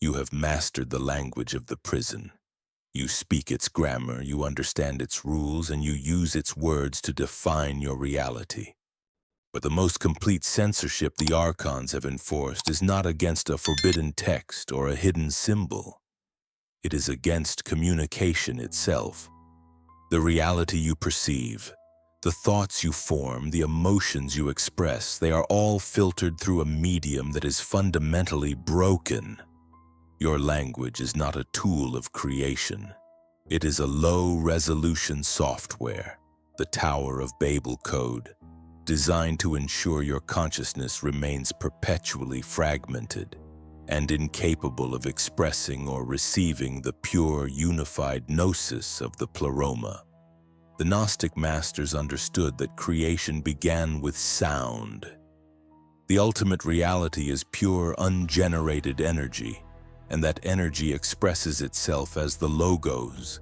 You have mastered the language of the prison. You speak its grammar, you understand its rules, and you use its words to define your reality. But the most complete censorship the archons have enforced is not against a forbidden text or a hidden symbol. It is against communication itself. The reality you perceive, the thoughts you form, the emotions you express, they are all filtered through a medium that is fundamentally broken. Your language is not a tool of creation. It is a low-resolution software, the Tower of Babel code, designed to ensure your consciousness remains perpetually fragmented and incapable of expressing or receiving the pure, unified gnosis of the pleroma. The Gnostic masters understood that creation began with sound. The ultimate reality is pure, ungenerated energy, and that energy expresses itself as the logos,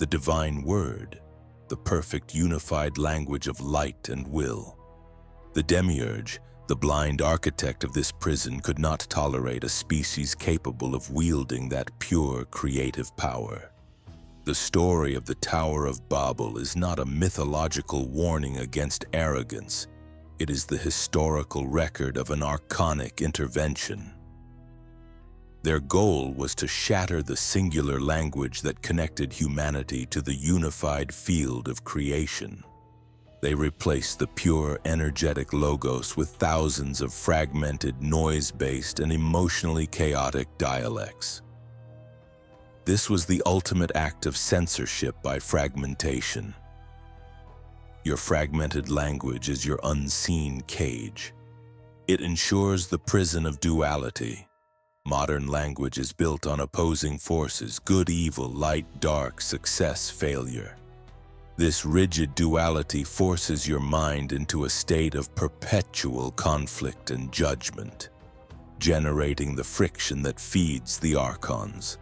the divine word, the perfect unified language of light and will. The demiurge, the blind architect of this prison, could not tolerate a species capable of wielding that pure creative power. The story of the Tower of Babel is not a mythological warning against arrogance. It is the historical record of an archonic intervention. Their goal was to shatter the singular language that connected humanity to the unified field of creation. They replaced the pure, energetic logos with thousands of fragmented, noise-based, and emotionally chaotic dialects. This was the ultimate act of censorship by fragmentation. Your fragmented language is your unseen cage. It ensures the prison of duality. Modern language is built on opposing forces: good, evil, light, dark, success, failure. This rigid duality forces your mind into a state of perpetual conflict and judgment, generating the friction that feeds the archons.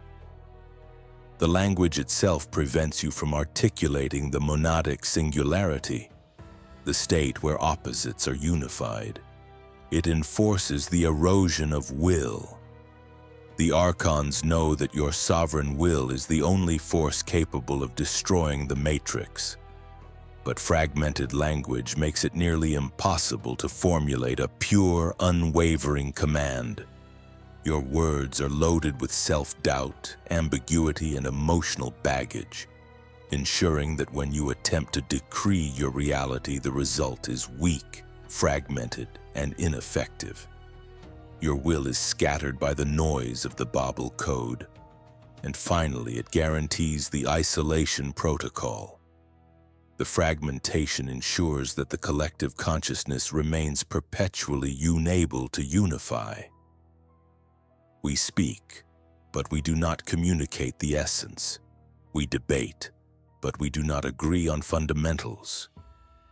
The language itself prevents you from articulating the monadic singularity, the state where opposites are unified. It enforces the erosion of will. The archons know that your sovereign will is the only force capable of destroying the matrix. But fragmented language makes it nearly impossible to formulate a pure, unwavering command. Your words are loaded with self-doubt, ambiguity, and emotional baggage, ensuring that when you attempt to decree your reality, the result is weak, fragmented, and ineffective. Your will is scattered by the noise of the Babel code. And finally, it guarantees the isolation protocol. The fragmentation ensures that the collective consciousness remains perpetually unable to unify. We speak, but we do not communicate the essence. We debate, but we do not agree on fundamentals.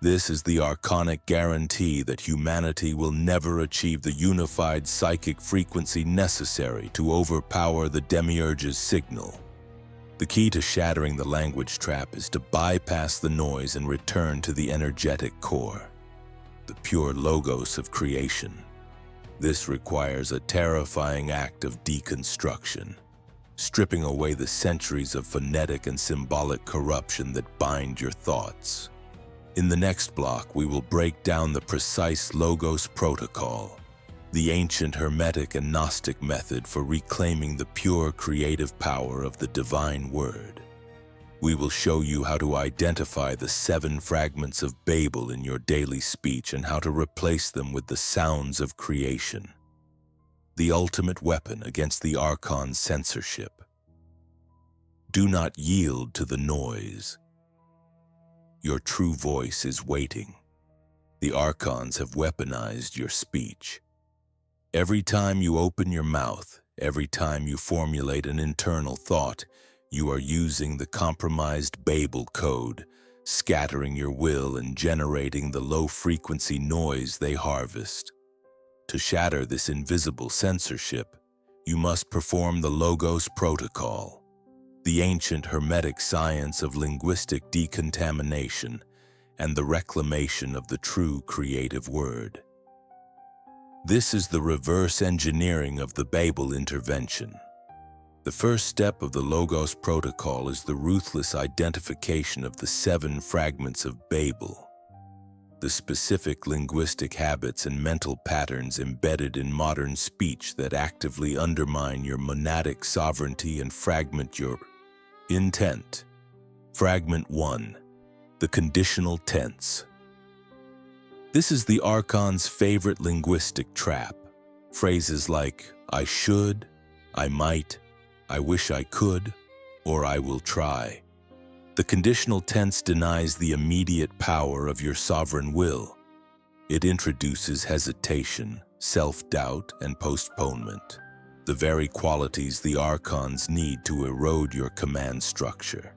This is the archonic guarantee that humanity will never achieve the unified psychic frequency necessary to overpower the demiurge's signal. The key to shattering the language trap is to bypass the noise and return to the energetic core, the pure logos of creation. This requires a terrifying act of deconstruction, stripping away the centuries of phonetic and symbolic corruption that bind your thoughts. In the next block, we will break down the precise Logos protocol, the ancient Hermetic and Gnostic method for reclaiming the pure creative power of the divine word. We will show you how to identify the 7 fragments of Babel in your daily speech and how to replace them with the sounds of creation, the ultimate weapon against the archon's censorship. Do not yield to the noise. Your true voice is waiting. The archons have weaponized your speech. Every time you open your mouth, every time you formulate an internal thought, you are using the compromised Babel code, scattering your will and generating the low-frequency noise they harvest. To shatter this invisible censorship, you must perform the Logos protocol, the ancient Hermetic science of linguistic decontamination and the reclamation of the true creative word. This is the reverse engineering of the Babel intervention. The first step of the Logos protocol is the ruthless identification of the 7 fragments of Babel, the specific linguistic habits and mental patterns embedded in modern speech that actively undermine your monadic sovereignty and fragment your intent. Fragment 1. The conditional tense. This is the Archon's favorite linguistic trap. Phrases like, I should, I might, I wish I could, or I will try. The conditional tense denies the immediate power of your sovereign will. It introduces hesitation, self-doubt, and postponement, the very qualities the Archons need to erode your command structure.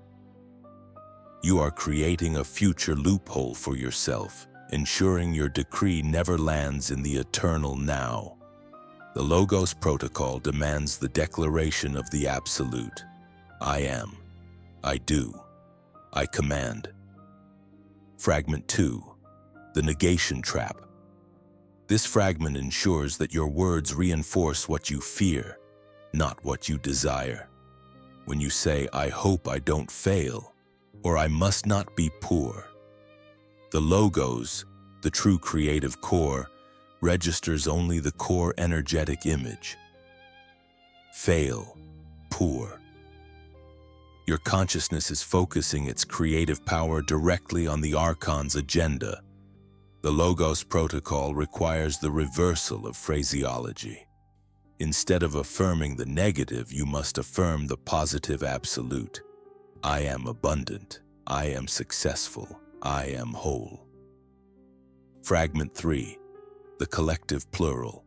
You are creating a future loophole for yourself, ensuring your decree never lands in the eternal now. The Logos protocol demands the declaration of the absolute. I am. I do. I command. Fragment 2. The negation trap. This fragment ensures that your words reinforce what you fear, not what you desire. When you say, I hope I don't fail, or I must not be poor, the Logos, the true creative core, registers only the core energetic image. Fail, poor. Your consciousness is focusing its creative power directly on the Archon's agenda. The Logos protocol requires the reversal of phraseology. Instead of affirming the negative, you must affirm the positive absolute. I am abundant. I am successful. I am whole. Fragment 3. The collective plural.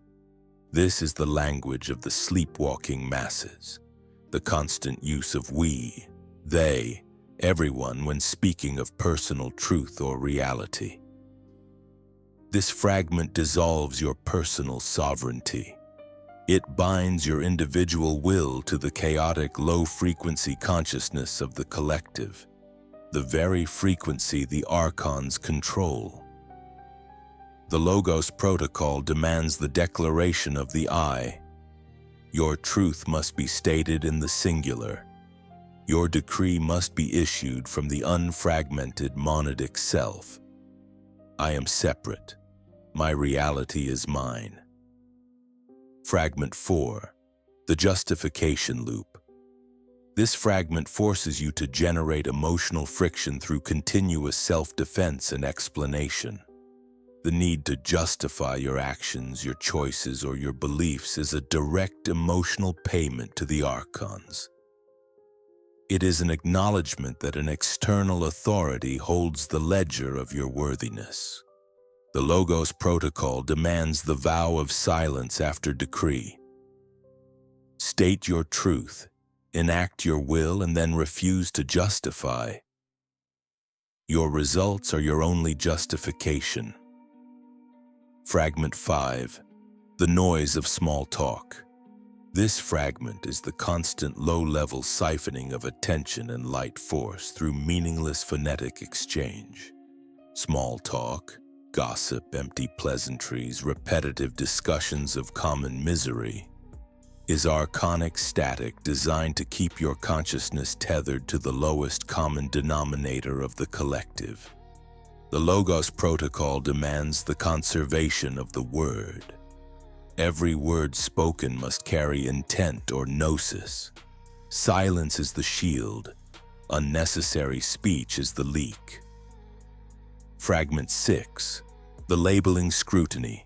This is the language of the sleepwalking masses, the constant use of we, they, everyone when speaking of personal truth or reality. This fragment dissolves your personal sovereignty. It binds your individual will to the chaotic low-frequency consciousness of the collective, the very frequency the Archons control. The Logos protocol demands the declaration of the I. Your truth must be stated in the singular. Your decree must be issued from the unfragmented monadic self. I am separate. My reality is mine. Fragment 4. The justification loop. This fragment forces you to generate emotional friction through continuous self-defense and explanation. The need to justify your actions, your choices, or your beliefs is a direct emotional payment to the Archons. It is an acknowledgement that an external authority holds the ledger of your worthiness. The Logos protocol demands the vow of silence after decree. State your truth, enact your will, and then refuse to justify. Your results are your only justification. Fragment 5. The noise of small talk. This fragment is the constant low-level siphoning of attention and light force through meaningless phonetic exchange. Small talk, gossip, empty pleasantries, repetitive discussions of common misery is archonic static designed to keep your consciousness tethered to the lowest common denominator of the collective. The Logos protocol demands the conservation of the word. Every word spoken must carry intent or gnosis. Silence is the shield. Unnecessary speech is the leak. Fragment 6. The labeling scrutiny.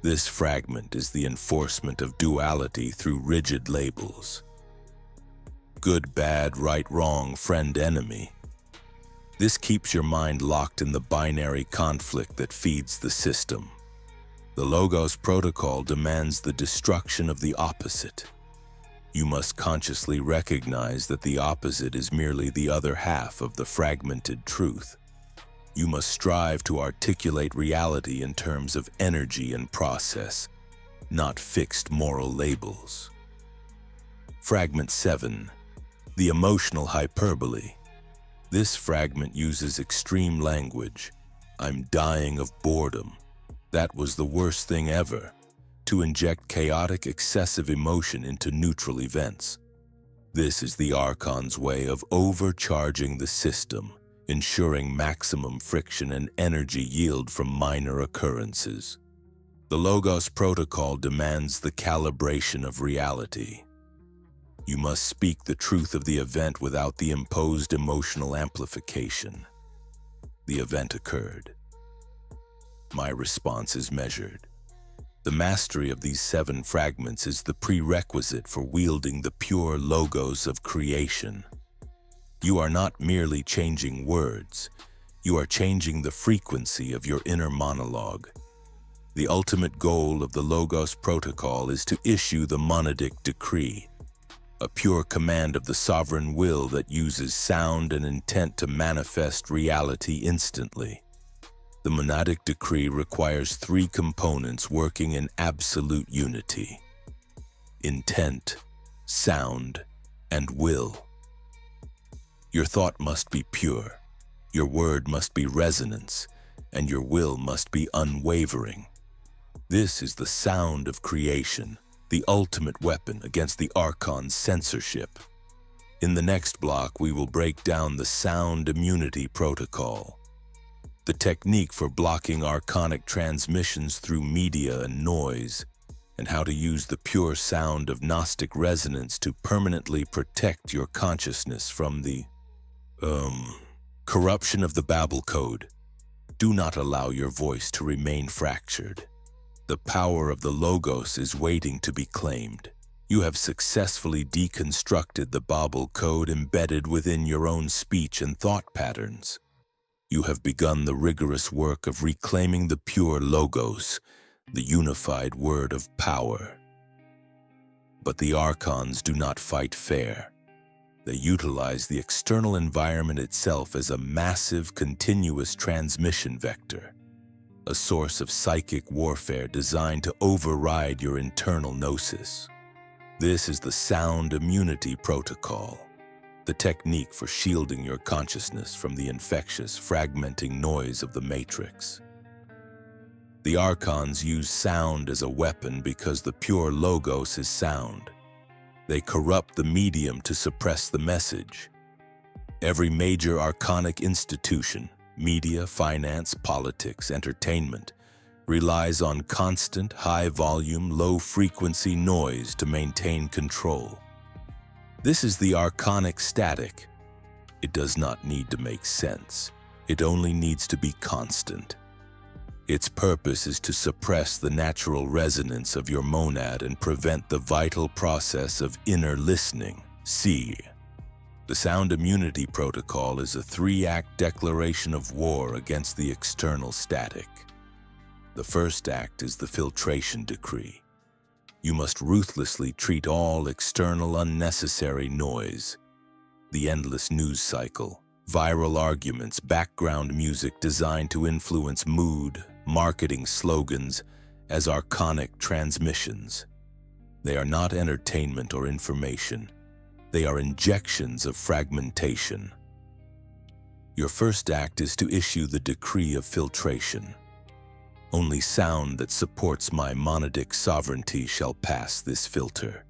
This fragment is the enforcement of duality through rigid labels. Good, bad, right, wrong, friend, enemy. This keeps your mind locked in the binary conflict that feeds the system. The Logos protocol demands the destruction of the opposite. You must consciously recognize that the opposite is merely the other half of the fragmented truth. You must strive to articulate reality in terms of energy and process, not fixed moral labels. Fragment 7. The emotional hyperbole. This fragment uses extreme language. I'm dying of boredom. That was the worst thing ever. To inject chaotic, excessive emotion into neutral events. This is the Archon's way of overcharging the system, ensuring maximum friction and energy yield from minor occurrences. The Logos protocol demands the calibration of reality. You must speak the truth of the event without the imposed emotional amplification. The event occurred. My response is measured. The mastery of these 7 fragments is the prerequisite for wielding the pure Logos of creation. You are not merely changing words, you are changing the frequency of your inner monologue. The ultimate goal of the Logos protocol is to issue the monadic decree, a pure command of the sovereign will that uses sound and intent to manifest reality instantly. The monadic decree requires 3 components working in absolute unity: intent, sound, and will. Your thought must be pure, your word must be resonance, and your will must be unwavering. This is the sound of creation, the ultimate weapon against the Archon's censorship. In the next block, we will break down the sound immunity protocol, the technique for blocking archonic transmissions through media and noise, and how to use the pure sound of Gnostic resonance to permanently protect your consciousness from the corruption of the Babel code. Do not allow your voice to remain fractured. The power of the Logos is waiting to be claimed. You have successfully deconstructed the Babel code embedded within your own speech and thought patterns. You have begun the rigorous work of reclaiming the pure Logos, the unified word of power. But the Archons do not fight fair. They utilize the external environment itself as a massive, continuous transmission vector, a source of psychic warfare designed to override your internal gnosis. This is the sound immunity protocol, the technique for shielding your consciousness from the infectious, fragmenting noise of the matrix. The Archons use sound as a weapon because the pure Logos is sound. They corrupt the medium to suppress the message. Every major archonic institution, media, finance, politics, entertainment, relies on constant, high-volume, low-frequency noise to maintain control. This is the archonic static. It does not need to make sense. It only needs to be constant. Its purpose is to suppress the natural resonance of your monad and prevent the vital process of inner listening. Sige. The sound immunity protocol is a 3-act declaration of war against the external static. The first act is the filtration decree. You must ruthlessly treat all external unnecessary noise. The endless news cycle, viral arguments, background music designed to influence mood, marketing slogans as archonic transmissions. They are not entertainment or information. They are injections of fragmentation. Your first act is to issue the decree of filtration. Only sound that supports my monadic sovereignty shall pass this filter.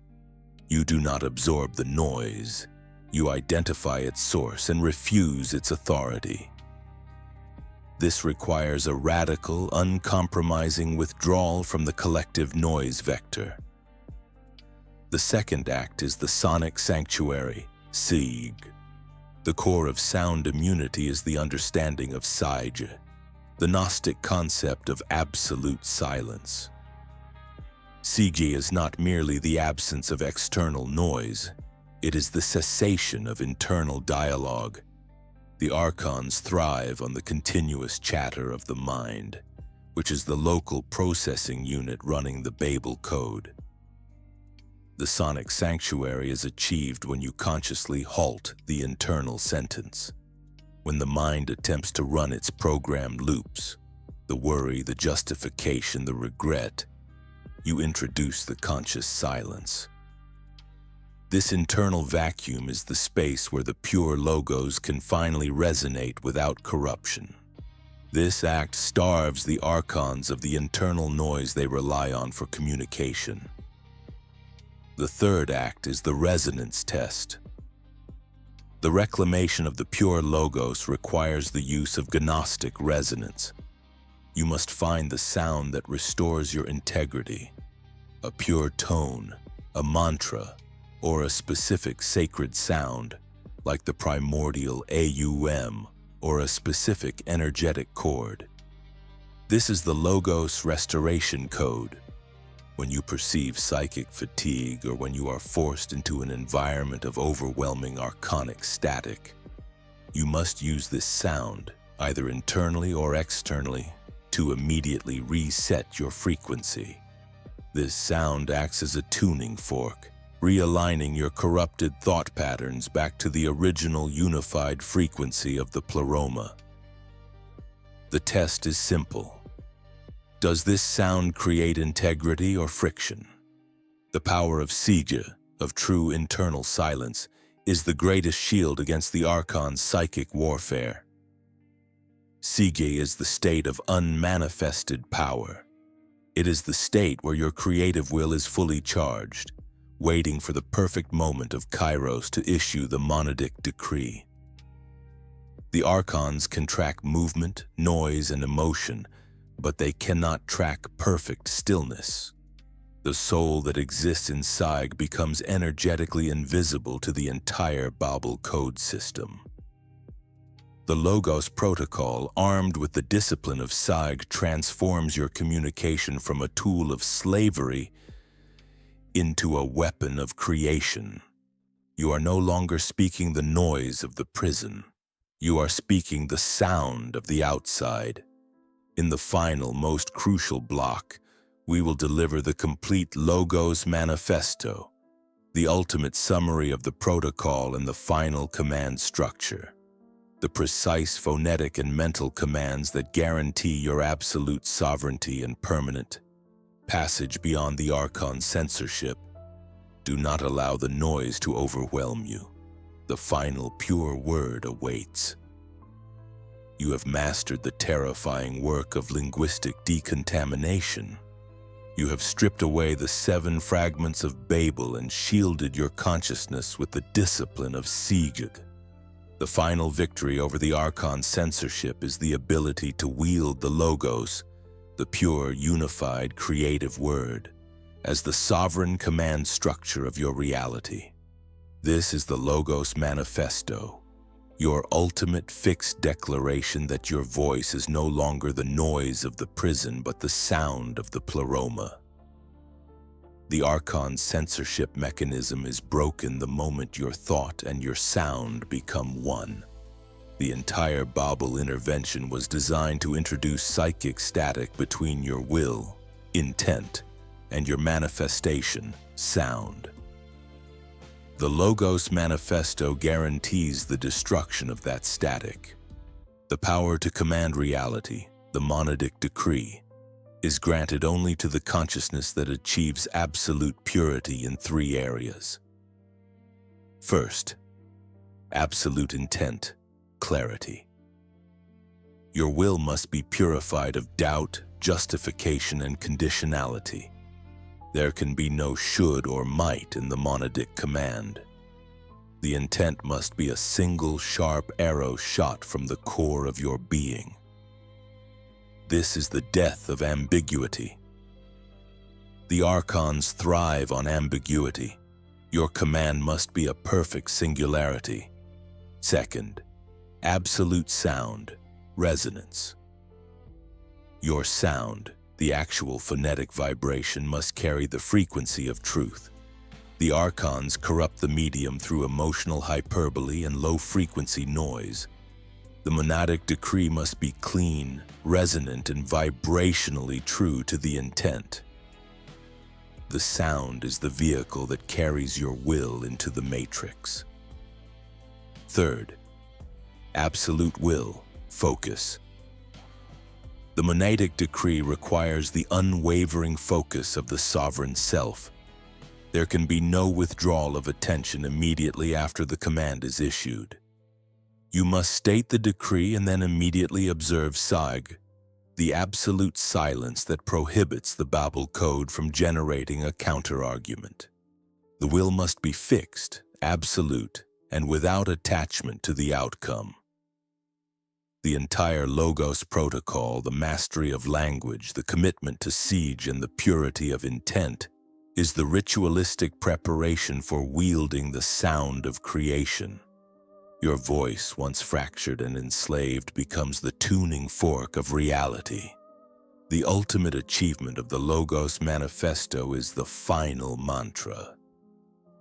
You do not absorb the noise. You identify its source and refuse its authority. This requires a radical, uncompromising withdrawal from the collective noise vector. The second act is the sonic sanctuary, Sige. The core of sound immunity is the understanding of Sige, the Gnostic concept of absolute silence. Sige is not merely the absence of external noise, it is the cessation of internal dialogue. The Archons thrive on the continuous chatter of the mind, which is the local processing unit running the Babel code. The sonic sanctuary is achieved when you consciously halt the internal sentence. When the mind attempts to run its programmed loops, the worry, the justification, the regret, you introduce the conscious silence. This internal vacuum is the space where the pure Logos can finally resonate without corruption. This act starves the Archons of the internal noise they rely on for communication. The third act is the resonance test. The reclamation of the pure logos requires the use of Gnostic resonance. You must find the sound that restores your integrity, a pure tone, a mantra, or a specific sacred sound, like the primordial AUM or a specific energetic chord. This is the Logos Restoration Code. When you perceive psychic fatigue or when you are forced into an environment of overwhelming archonic static, you must use this sound, either internally or externally, to immediately reset your frequency. This sound acts as a tuning fork, realigning your corrupted thought patterns back to the original unified frequency of the pleroma. The test is simple. Does this sound create integrity or friction? The power of Sige, of true internal silence, is the greatest shield against the Archon's psychic warfare. Sige is the state of unmanifested power. It is the state where your creative will is fully charged, waiting for the perfect moment of Kairos to issue the monadic decree. The Archons can track movement, noise, and emotion, but they cannot track perfect stillness. The soul that exists in Sige becomes energetically invisible to the entire Babel code system. The Logos protocol, armed with the discipline of Sige, transforms your communication from a tool of slavery into a weapon of creation. You are no longer speaking the noise of the prison. You are speaking the sound of the outside. In the final, most crucial block, we will deliver the complete Logos Manifesto, the ultimate summary of the protocol and the final command structure, the precise phonetic and mental commands that guarantee your absolute sovereignty and permanent passage beyond the Archon censorship. Do not allow the noise to overwhelm you. The final pure word awaits. You have mastered the terrifying work of linguistic decontamination. You have stripped away the 7 fragments of Babel and shielded your consciousness with the discipline of Sige. The final victory over the Archon censorship is the ability to wield the Logos, the pure, unified, creative word, as the sovereign command structure of your reality. This is the Logos Manifesto, your ultimate fixed declaration that your voice is no longer the noise of the prison but the sound of the pleroma. The Archon censorship mechanism is broken the moment your thought and your sound become one. The entire Babel intervention was designed to introduce psychic static between your will, intent, and your manifestation, sound. The Logos Manifesto guarantees the destruction of that static. The power to command reality, the monadic decree, is granted only to the consciousness that achieves absolute purity in 3 areas. First, absolute intent, clarity. Your will must be purified of doubt, justification, and conditionality. There can be no should or might in the monadic command. The intent must be a single sharp arrow shot from the core of your being. This is the death of ambiguity. The Archons thrive on ambiguity. Your command must be a perfect singularity. Second, absolute sound, resonance. Your sound, the actual phonetic vibration, must carry the frequency of truth. The Archons corrupt the medium through emotional hyperbole and low-frequency noise. The monadic decree must be clean, resonant, and vibrationally true to the intent. The sound is the vehicle that carries your will into the matrix. Third, absolute will, focus. The monadic decree requires the unwavering focus of the sovereign self. There can be no withdrawal of attention immediately after the command is issued. You must state the decree and then immediately observe Sige, the absolute silence that prohibits the Babel code from generating a counter-argument. The will must be fixed, absolute, and without attachment to the outcome. The entire Logos protocol, the mastery of language, the commitment to Sige, and the purity of intent is the ritualistic preparation for wielding the sound of creation. Your voice, once fractured and enslaved, becomes the tuning fork of reality. The ultimate achievement of the Logos Manifesto is the final mantra,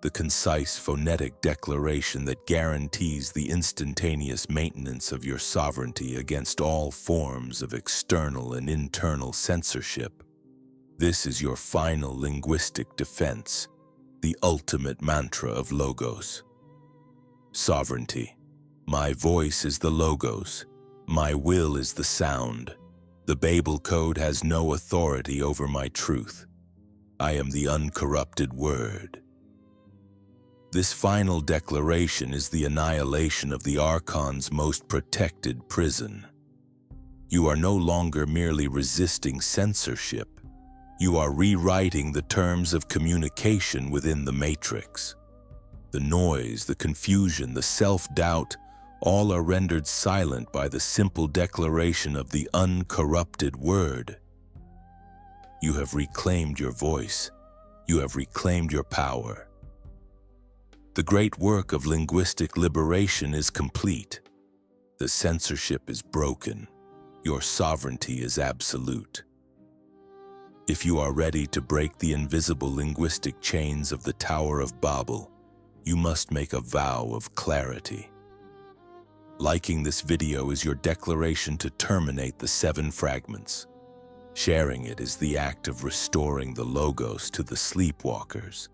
the concise phonetic declaration that guarantees the instantaneous maintenance of your sovereignty against all forms of external and internal censorship. This is your final linguistic defense, the ultimate mantra of Logos. Sovereignty. My voice is the Logos. My will is the sound. The Babel Code has no authority over my truth. I am the uncorrupted word. This final declaration is the annihilation of the Archon's most protected prison. You are no longer merely resisting censorship. You are rewriting the terms of communication within the matrix. The noise, the confusion, the self-doubt, all are rendered silent by the simple declaration of the uncorrupted word. You have reclaimed your voice. You have reclaimed your power. The great work of linguistic liberation is complete. The censorship is broken. Your sovereignty is absolute. If you are ready to break the invisible linguistic chains of the Tower of Babel, you must make a vow of clarity. Liking this video is your declaration to terminate the 7 fragments. Sharing it is the act of restoring the Logos to the sleepwalkers.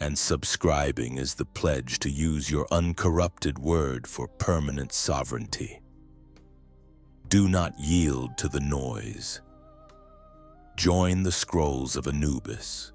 And subscribing is the pledge to use your uncorrupted word for permanent sovereignty. Do not yield to the noise. Join the scrolls of Anubis.